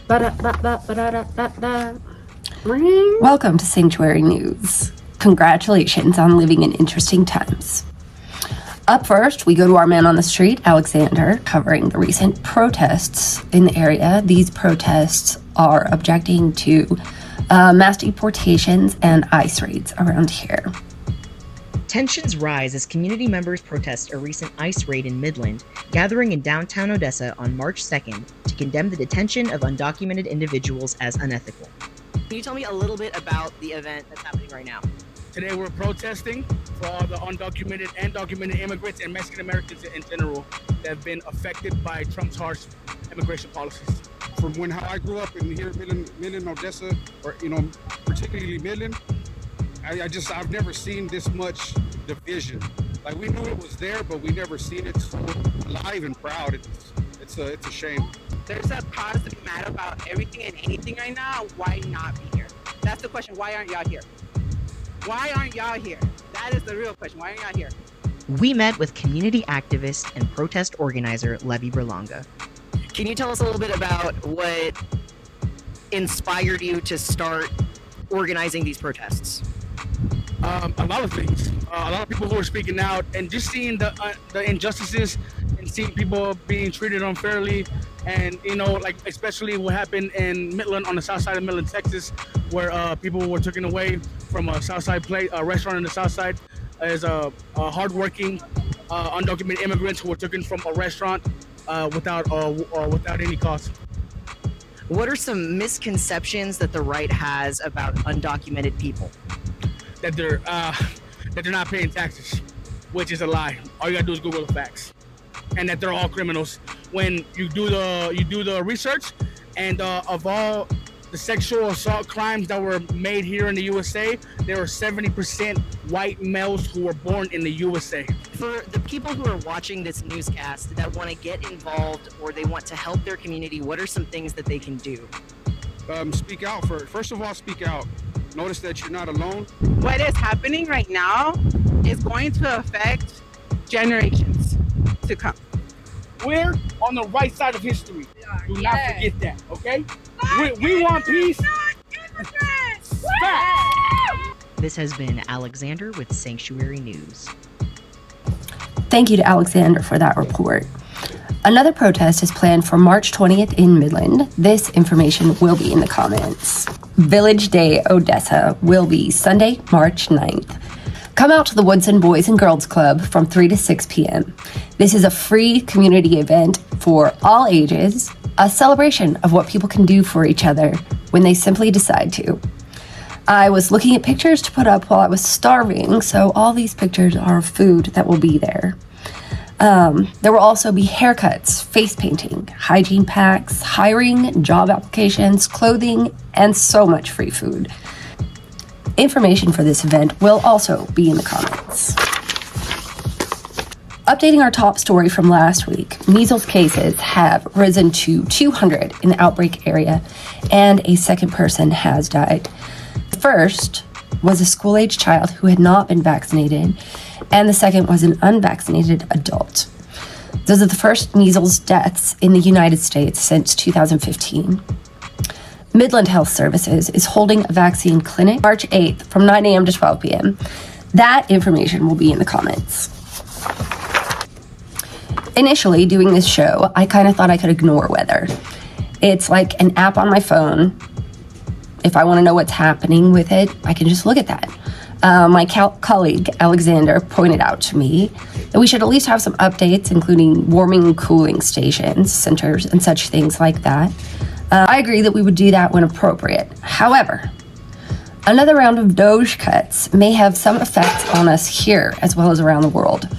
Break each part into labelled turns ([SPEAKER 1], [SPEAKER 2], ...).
[SPEAKER 1] Welcome to Sanctuary News. Congratulations on living in interesting times. Up first, we go to our man on the street, Alexander, covering the recent protests in the area. These protests are objecting to mass deportations and ICE raids around here.
[SPEAKER 2] Tensions rise as community members protest a recent ICE raid in Midland, gathering in downtown Odessa on March 2nd to condemn the detention of undocumented individuals as unethical.
[SPEAKER 3] Can you tell me a little bit about the event that's happening right now?
[SPEAKER 4] Today we're protesting for all the undocumented and documented immigrants and Mexican Americans in general that have been affected by Trump's harsh immigration policies.
[SPEAKER 5] From how I grew up in here, Midland, Odessa, or particularly Midland, I've never seen this much division. Like, we knew it was there, but we never seen it so alive and proud. It's a shame.
[SPEAKER 6] There's a cause to be mad about everything and anything right now. Why not be here? That's the question. Why aren't y'all here? Why aren't y'all here? That is the real question. Why aren't y'all here?
[SPEAKER 2] We met with community activist and protest organizer Levy Berlanga.
[SPEAKER 3] Can you tell us a little bit about what inspired you to start organizing these protests?
[SPEAKER 4] A lot of things. A lot of people who are speaking out, and just seeing the injustices and seeing people being treated unfairly, and like especially what happened in Midland, on the south side of Midland, Texas, where people were taken away from a south side restaurant in the south side as hardworking undocumented immigrants who were taken from a restaurant without any cost.
[SPEAKER 3] What are some misconceptions that the right has about undocumented people?
[SPEAKER 4] That they're not paying taxes, which is a lie. All you gotta do is Google the facts, and that they're all criminals. When you do the research, and of all the sexual assault crimes that were made here in the USA, there were 70% white males who were born in the USA.
[SPEAKER 3] For the people who are watching this newscast that want to get involved or they want to help their community, what are some things that they can do?
[SPEAKER 5] Speak out. First of all, speak out. Notice that you're not alone.
[SPEAKER 6] What is happening right now is going to affect generations to come.
[SPEAKER 4] We're on the right side of history. Do not forget that, okay? We want peace.
[SPEAKER 2] This has been Alexander with Sanctuary News.
[SPEAKER 1] Thank you to Alexander for that report. Another protest is planned for March 20th in Midland. This information will be in the comments. Village Day Odessa will be Sunday, March 9th. Come out to the Woodson Boys and Girls Club from 3 to 6 p.m. This is a free community event for all ages, a celebration of what people can do for each other when they simply decide to. I was looking at pictures to put up while I was starving, so all these pictures are of food that will be there. There will also be haircuts, face painting, hygiene packs, hiring, job applications, clothing, and so much free food. Information for this event will also be in the comments. Updating our top story from last week, measles cases have risen to 200 in the outbreak area, and a second person has died. The first was a school-age child who had not been vaccinated, and the second was an unvaccinated adult. Those are the first measles deaths in the United States since 2015. Midland Health Services is holding a vaccine clinic March 8th from 9 a.m. to 12 p.m. That information will be in the comments. Initially, doing this show, I kind of thought I could ignore weather. It's like an app on my phone. If I want to know what's happening with it, I can just look at that. My colleague, Alexander, pointed out to me that we should at least have some updates, including warming and cooling stations, centers, and such things like that. I agree that we would do that when appropriate. However, another round of DOGE cuts may have some effects on us here as well as around the world.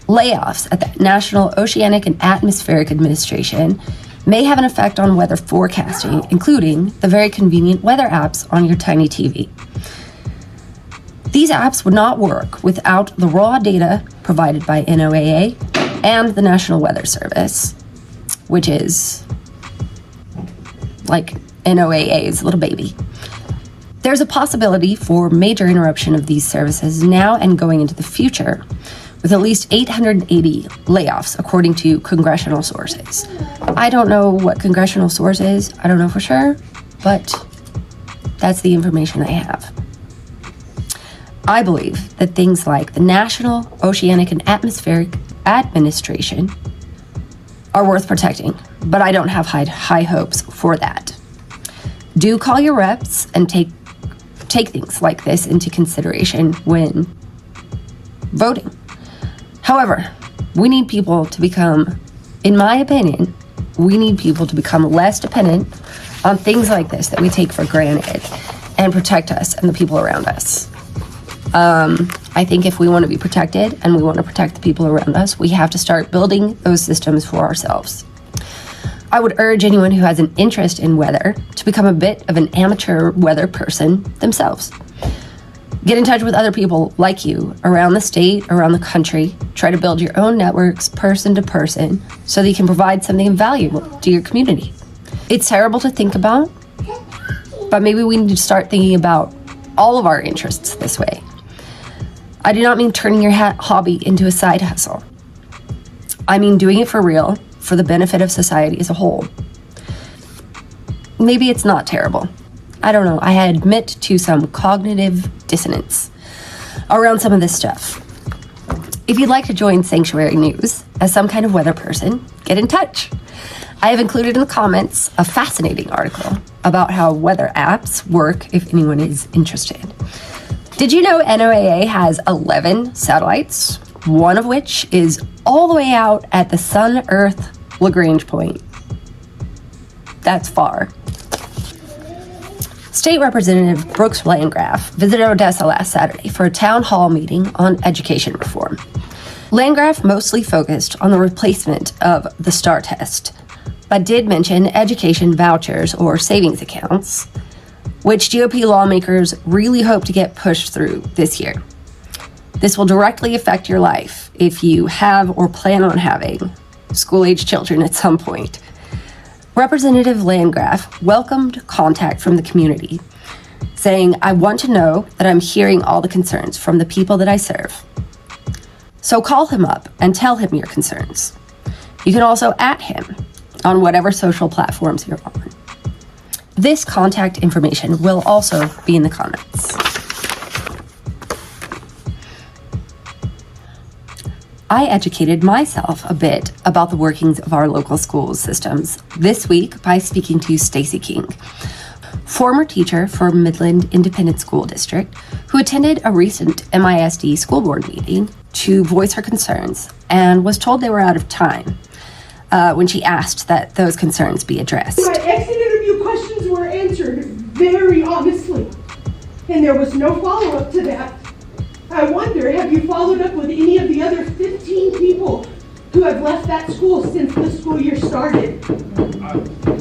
[SPEAKER 1] Layoffs at the National Oceanic and Atmospheric Administration may have an effect on weather forecasting, including the very convenient weather apps on your tiny TV. These apps would not work without the raw data provided by NOAA and the National Weather Service, which is like NOAA's little baby. There's a possibility for major interruption of these services now and going into the future, with at least 880 layoffs, according to congressional sources. I don't know what congressional source is. I don't know for sure, but that's the information I have. I believe that things like the National Oceanic and Atmospheric Administration are worth protecting, but I don't have high hopes for that. Do call your reps and take things like this into consideration when voting. However, we need people to become, in my opinion, we need people to become less dependent on things like this that we take for granted and protect us and the people around us. I think if we want to be protected and we want to protect the people around us, we have to start building those systems for ourselves. I would urge anyone who has an interest in weather to become a bit of an amateur weather person themselves. Get in touch with other people like you around the state, around the country. Try to build your own networks person to person so that you can provide something valuable to your community. It's terrible to think about, but maybe we need to start thinking about all of our interests this way. I do not mean turning your hobby into a side hustle. I mean doing it for real, for the benefit of society as a whole. Maybe it's not terrible. I don't know. I admit to some cognitive dissonance around some of this stuff. If you'd like to join Sanctuary News as some kind of weather person, get in touch. I have included in the comments a fascinating article about how weather apps work if anyone is interested. Did you know NOAA has 11 satellites, one of which is all the way out at the Sun-Earth Lagrange point? That's far. State Representative Brooks Landgraf visited Odessa last Saturday for a town hall meeting on education reform. Landgraf mostly focused on the replacement of the STAR test, but did mention education vouchers or savings accounts, which GOP lawmakers really hope to get pushed through this year. This will directly affect your life if you have or plan on having school-age children at some point. Representative Landgraf welcomed contact from the community, saying, "I want to know that I'm hearing all the concerns from the people that I serve." So call him up and tell him your concerns. You can also @ him on whatever social platforms you're on. This contact information will also be in the comments. I educated myself a bit about the workings of our local school systems this week by speaking to Stacy King, former teacher for Midland Independent School District, who attended a recent MISD school board meeting to voice her concerns and was told they were out of time when she asked that those concerns be addressed.
[SPEAKER 7] My exit interview questions were answered very honestly, and there was no follow-up to that. I wonder, have you followed up with any of the other 15 people who have left that school since the school year started?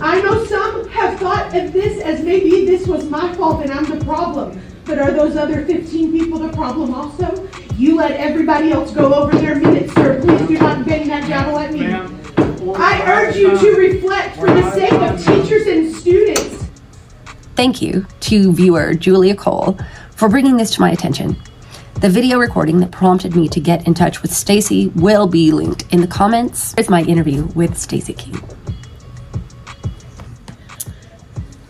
[SPEAKER 7] I know some have thought of this as maybe this was my fault and I'm the problem, but are those other 15 people the problem also? You let everybody else go over their minutes, sir. Please do not bang that gavel at me. I urge you to reflect for the sake of teachers and students.
[SPEAKER 1] Thank you to viewer Julia Cole for bringing this to my attention. The video recording that prompted me to get in touch with Stacy will be linked in the comments. It's my interview with Stacy King.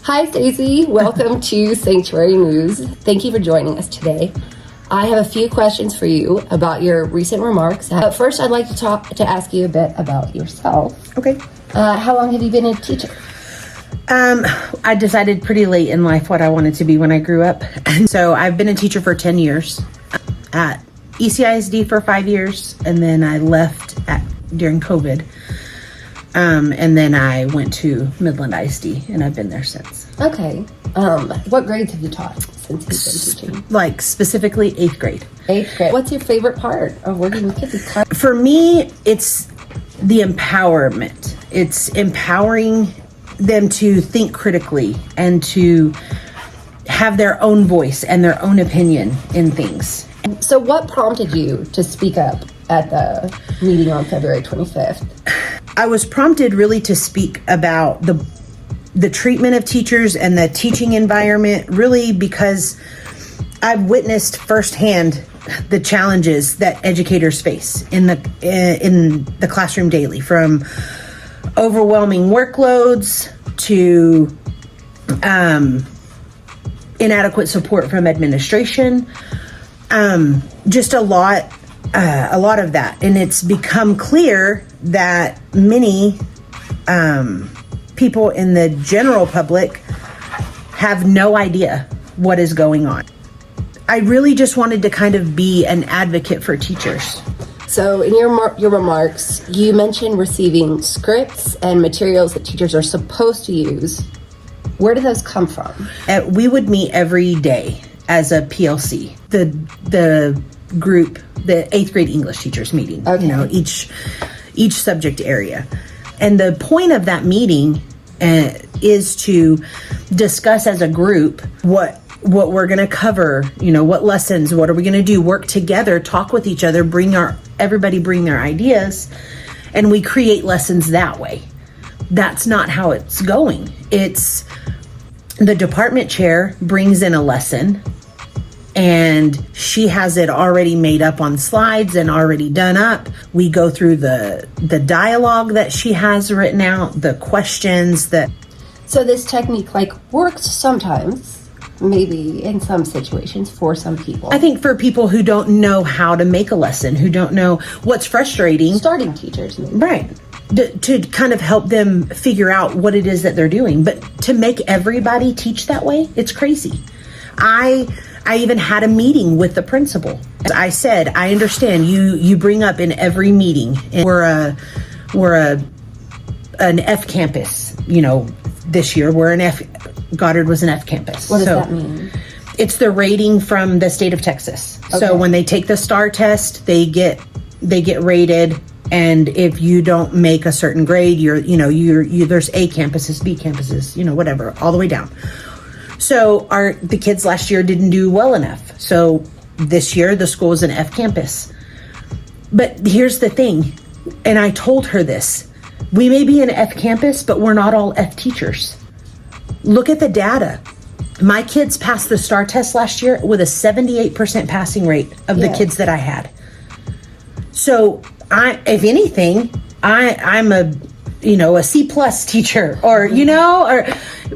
[SPEAKER 1] Hi, Stacy. Welcome to Sanctuary News. Thank you for joining us today. I have a few questions for you about your recent remarks. But first, I'd like to ask you a bit about yourself.
[SPEAKER 8] Okay.
[SPEAKER 1] How long have you been a teacher?
[SPEAKER 8] I decided pretty late in life what I wanted to be when I grew up. And so I've been a teacher for 10 years at ECISD for 5 years. And then I left during COVID. And then I went to Midland ISD and I've been there since.
[SPEAKER 1] Okay. What grades have you taught since you've been teaching?
[SPEAKER 8] Like specifically 8th grade.
[SPEAKER 1] 8th grade. What's your favorite part of working with kids?
[SPEAKER 8] For me, it's the empowerment. It's empowering them to think critically and to have their own voice and their own opinion in things.
[SPEAKER 1] So what prompted you to speak up at the meeting on February 25th?
[SPEAKER 8] I was prompted really to speak about the treatment of teachers and the teaching environment, really because I've witnessed firsthand the challenges that educators face in the classroom daily, from overwhelming workloads to inadequate support from administration, just a lot of that. And it's become clear that many people in the general public have no idea what is going on. I really just wanted to kind of be an advocate for teachers.
[SPEAKER 1] So in your remarks, you mentioned receiving scripts and materials that teachers are supposed to use. Where do those come from?
[SPEAKER 8] We would meet every day as a PLC, the group, the 8th grade English teachers meeting,
[SPEAKER 1] Okay.
[SPEAKER 8] you know, each subject area. And the point of that meeting is to discuss as a group what we're going to cover, you know, what lessons, what are we going to do, work together, talk with each other, everybody bring their ideas, and we create lessons that way. That's not how it's going. It's the department chair brings in a lesson and she has it already made up on slides and already done up. We go through the dialogue that she has written out, the questions that.
[SPEAKER 1] So this technique works sometimes, maybe in some situations for some people.
[SPEAKER 8] I think for people who don't know how to make a lesson, who don't know what's frustrating.
[SPEAKER 1] Starting teachers, maybe.
[SPEAKER 8] Right. To kind of help them figure out what it is that they're doing. But to make everybody teach that way, it's crazy. I even had a meeting with the principal. I said, I understand you bring up in every meeting, and we're an F campus, you know, this year. Goddard was an F campus.
[SPEAKER 1] What does that mean?
[SPEAKER 8] It's the rating from the state of Texas.
[SPEAKER 1] Okay.
[SPEAKER 8] So when they take the STAR test, they get rated. And if you don't make a certain grade, there's A campuses, B campuses, you know, whatever, all the way down. So the kids last year didn't do well enough. So this year the school is an F campus. But here's the thing, and I told her this, we may be an F campus, but we're not all F teachers. Look at the data. My kids passed the STAR test last year with a 78% passing rate of the kids that I had. So if anything, I'm a C+ teacher, or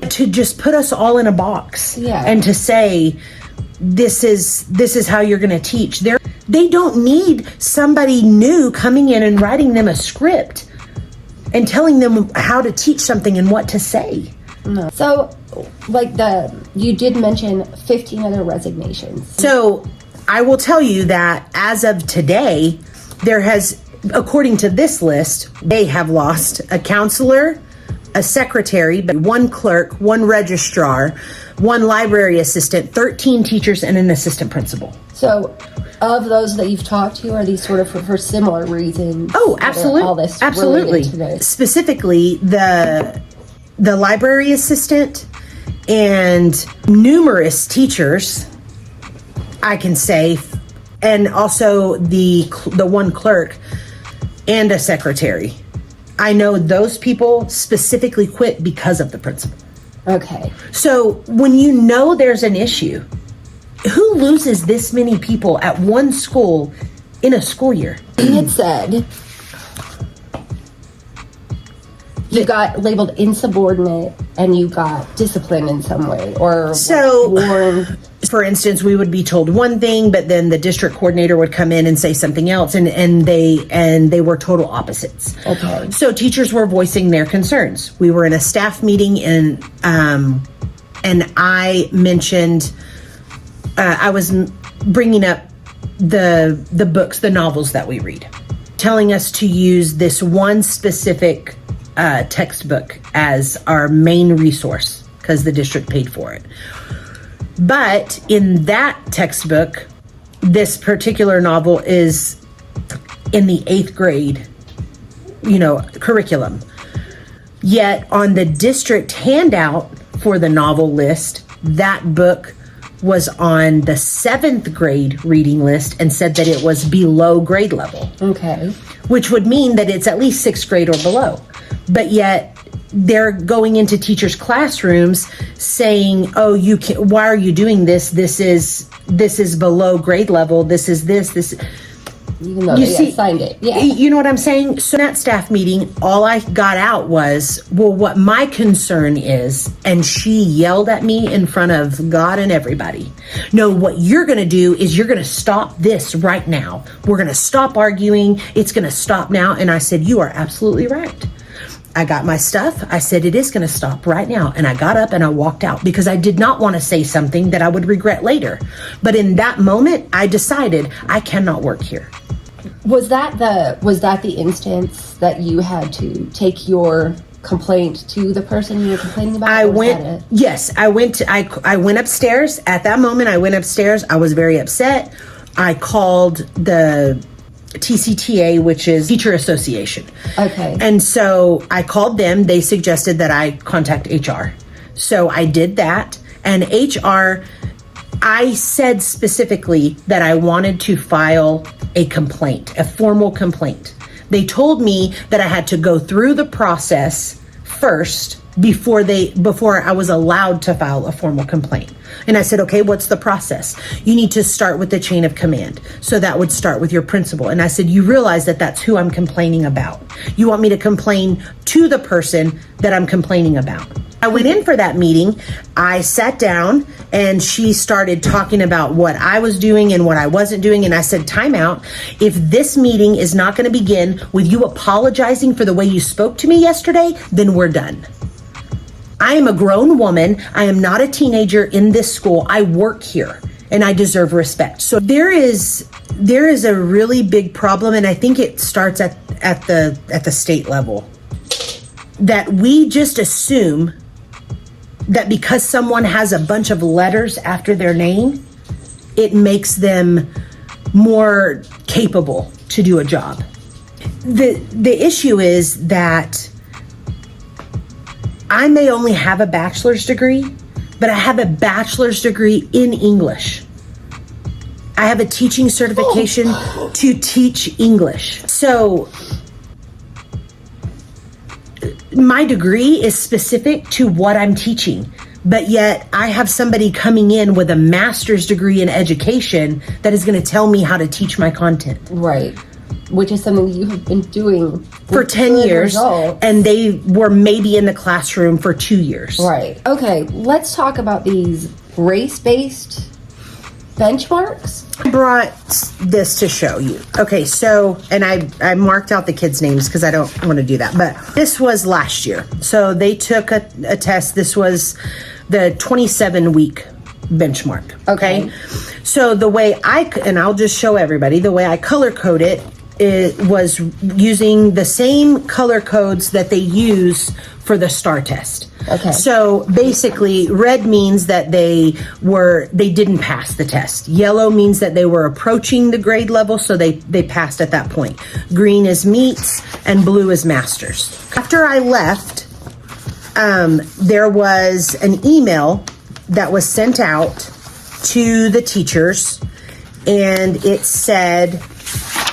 [SPEAKER 8] to just put us all in a box, and to say this is how you're going to teach. They don't need somebody new coming in and writing them a script and telling them how to teach something and what to say.
[SPEAKER 1] No. So, you did mention 15 other resignations.
[SPEAKER 8] So I will tell you that as of today, there has, according to this list, they have lost a counselor, a secretary, one clerk, one registrar, one library assistant, 13 teachers, and an assistant principal.
[SPEAKER 1] So, of those that you've talked to, are these sort of for similar reasons?
[SPEAKER 8] Oh, absolutely.
[SPEAKER 1] All this
[SPEAKER 8] Absolutely.
[SPEAKER 1] related to this?
[SPEAKER 8] Specifically, the library assistant and numerous teachers, I can say, and also the one clerk and a secretary. I know those people specifically quit because of the principal.
[SPEAKER 1] Okay.
[SPEAKER 8] So when you know there's an issue, who loses this many people at one school in a school year?
[SPEAKER 1] You had said you got labeled insubordinate and you got disciplined in some way, or warned.
[SPEAKER 8] For instance, we would be told one thing, but then the district coordinator would come in and say something else, and they were total opposites.
[SPEAKER 1] Okay.
[SPEAKER 8] So teachers were voicing their concerns. We were in a staff meeting, and I mentioned I was bringing up the books, the novels that we read, telling us to use this one specific textbook as our main resource because the district paid for it. But in that textbook, this particular novel is in the 8th grade, curriculum. Yet on the district handout for the novel list, that book was on the 7th grade reading list and said that it was below grade level.
[SPEAKER 1] Okay.
[SPEAKER 8] Which would mean that it's at least 6th grade or below. But yet they're going into teachers' classrooms saying, "Oh, why are you doing this? This is this is below grade level. This is this.
[SPEAKER 1] Even though
[SPEAKER 8] You
[SPEAKER 1] they
[SPEAKER 8] see-
[SPEAKER 1] signed it. Yeah.
[SPEAKER 8] You know what I'm saying? So in that staff meeting, all I got out was, well, what my concern is, and she yelled at me in front of God and everybody. No, what you're going to do is you're going to stop this right now. We're going to stop arguing. It's going to stop now. And I said, you are absolutely right. I got my stuff. I said, it is going to stop right now. And I got up and I walked out because I did not want to say something that I would regret later. But in that moment, I decided I cannot work here.
[SPEAKER 1] Was that the instance that you had to take your complaint to the person you were complaining about?
[SPEAKER 8] I
[SPEAKER 1] or was
[SPEAKER 8] went,
[SPEAKER 1] that it?
[SPEAKER 8] yes, I went upstairs. At that moment, I went upstairs. I was very upset. I called the TCTA, which is Teacher Association.
[SPEAKER 1] Okay.
[SPEAKER 8] And so I called them. They suggested that I contact HR. So I did that. And HR, I said specifically that I wanted to file a complaint, a formal complaint. They told me that I had to go through the process first before I was allowed to file a formal complaint. And I said, okay, what's the process? You need to start with the chain of command. So that would start with your principal. And I said, you realize that that's who I'm complaining about. You want me to complain to the person that I'm complaining about. I went in for that meeting. I sat down and she started talking about what I was doing and what I wasn't doing. And I said, time out. If this meeting is not going to begin with you apologizing for the way you spoke to me yesterday, then we're done. I am a grown woman. I am not a teenager in this school. I work here and I deserve respect. So there is a really big problem, and I think it starts at the state level, that we just assume that because someone has a bunch of letters after their name, it makes them more capable to do a job. The issue is that I may only have a bachelor's degree, but I have a bachelor's degree in English. I have a teaching certification to teach English. So my degree is specific to what I'm teaching, but yet I have somebody coming in with a master's degree in education that is going to tell me how to teach my content.
[SPEAKER 1] Right. Which is something you have been doing
[SPEAKER 8] For
[SPEAKER 1] with
[SPEAKER 8] 10
[SPEAKER 1] good
[SPEAKER 8] years,
[SPEAKER 1] results.
[SPEAKER 8] and they were maybe in the classroom for 2 years.
[SPEAKER 1] Right. Okay, let's talk about these race-based benchmarks.
[SPEAKER 8] I brought this to show you. Okay, so, and I marked out the kids' names because I don't want to do that, but this was last year. So they took a test. This was the 27-week benchmark. Okay. So the way and I'll just show everybody, the way I color code it was using the same color codes that they use for the STAR test.
[SPEAKER 1] Okay.
[SPEAKER 8] So basically, red means that they didn't pass the test. Yellow means that they were approaching the grade level, so they passed at that point. Green is meets, and blue is masters. After I left, there was an email that was sent out to the teachers, and it said,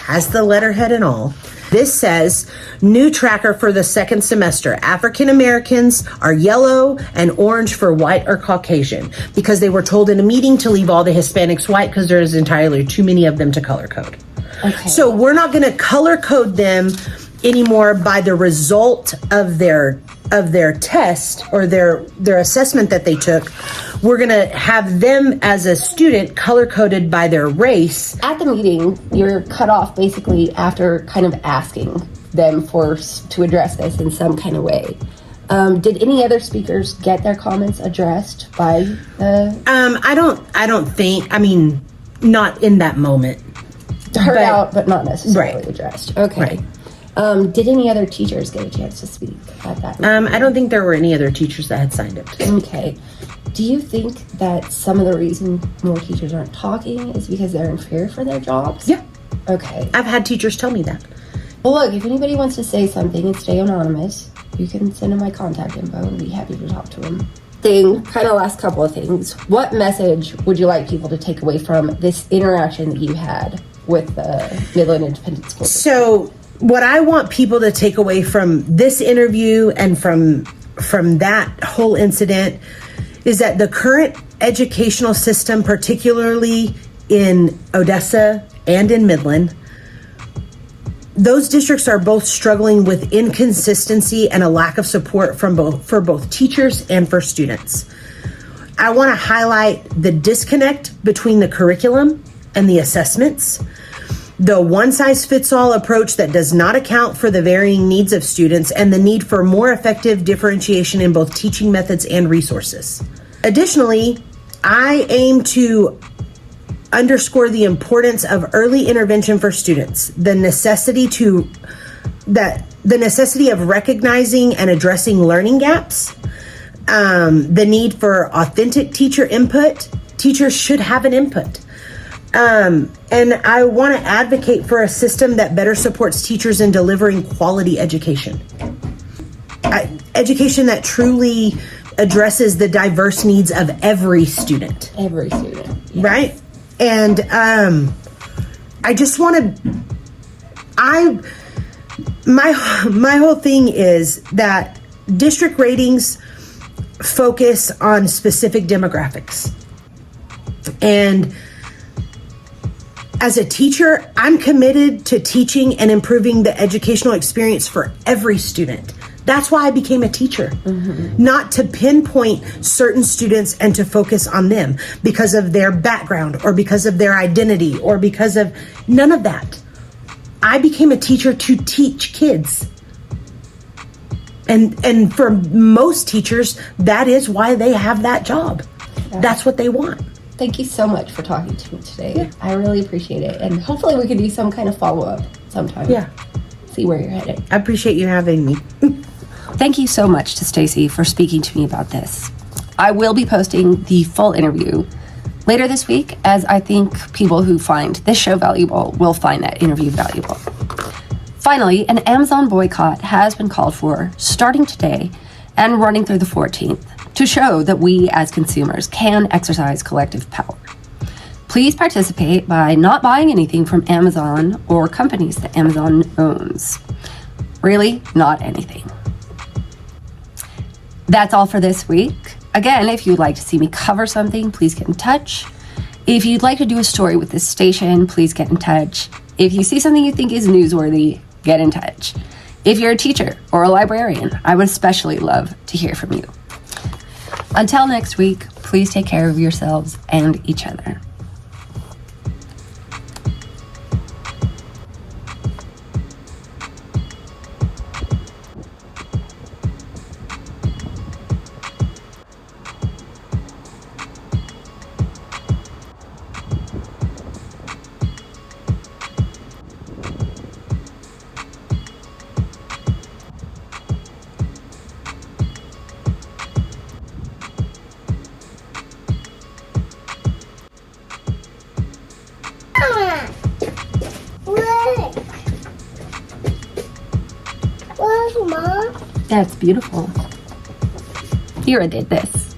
[SPEAKER 8] has the letterhead and all. This says, new tracker for the second semester. African Americans are yellow and orange for white or Caucasian, because they were told in a meeting to leave all the Hispanics white because there's entirely too many of them to color code.
[SPEAKER 1] Okay.
[SPEAKER 8] So we're not going to color code them anymore by the result of their test or their assessment that they took. We're going to have them as a student color coded by their race.
[SPEAKER 1] At the meeting, you're cut off basically after kind of asking them to address this in some kind of way. Did any other speakers get their comments addressed by the?
[SPEAKER 8] I don't think. I mean, not in that moment.
[SPEAKER 1] Heard out, but not necessarily
[SPEAKER 8] Right.
[SPEAKER 1] addressed. Okay.
[SPEAKER 8] Right.
[SPEAKER 1] Did any other teachers get a chance to speak at that meeting?
[SPEAKER 8] I don't think there were any other teachers that had signed it.
[SPEAKER 1] Okay. Do you think that some of the reason more teachers aren't talking is because they're in fear for their jobs?
[SPEAKER 8] Yeah.
[SPEAKER 1] Okay.
[SPEAKER 8] I've had teachers tell me that.
[SPEAKER 1] Well, look, if anybody wants to say something and stay anonymous, you can send them my contact info and be happy to talk to them. Kind of last couple of things. What message would you like people to take away from this interaction that you had with the Midland Independent School District?
[SPEAKER 8] So what I want people to take away from this interview and from that whole incident is that the current educational system, particularly in Odessa and in Midland, those districts are both struggling with inconsistency and a lack of support for both teachers and for students. I want to highlight the disconnect between the curriculum and the assessments, the one-size-fits-all approach that does not account for the varying needs of students, and the need for more effective differentiation in both teaching methods and resources. Additionally, I aim to underscore the importance of early intervention for students, the necessity of recognizing and addressing learning gaps, the need for authentic teacher input. Teachers should have an input. And I want to advocate for a system that better supports teachers in delivering quality education. Education that truly addresses the diverse needs of every student.
[SPEAKER 1] Every student. Yes.
[SPEAKER 8] Right? And I just want to, my whole thing is that district ratings focus on specific demographics. And as a teacher, I'm committed to teaching and improving the educational experience for every student. That's why I became a teacher, not to pinpoint certain students and to focus on them because of their background or because of their identity or because of none of that. I became a teacher to teach kids. And for most teachers, that is why they have that job. That's what they want.
[SPEAKER 1] Thank you so much for talking to me today. Yeah. I really appreciate it. And hopefully we can do some kind of follow-up sometime.
[SPEAKER 8] Yeah.
[SPEAKER 1] See where you're headed.
[SPEAKER 8] I appreciate you having me.
[SPEAKER 1] Thank you so much to Stacy for speaking to me about this. I will be posting the full interview later this week, as I think people who find this show valuable will find that interview valuable. Finally, an Amazon boycott has been called for starting today and running through the 14th to show that we as consumers can exercise collective power. Please participate by not buying anything from Amazon or companies that Amazon owns. Really, not anything. That's all for this week. Again, if you'd like to see me cover something, please get in touch. If you'd like to do a story with this station, please get in touch. If you see something you think is newsworthy, get in touch. If you're a teacher or a librarian, I would especially love to hear from you. Until next week, please take care of yourselves and each other. That's beautiful. Hira did this.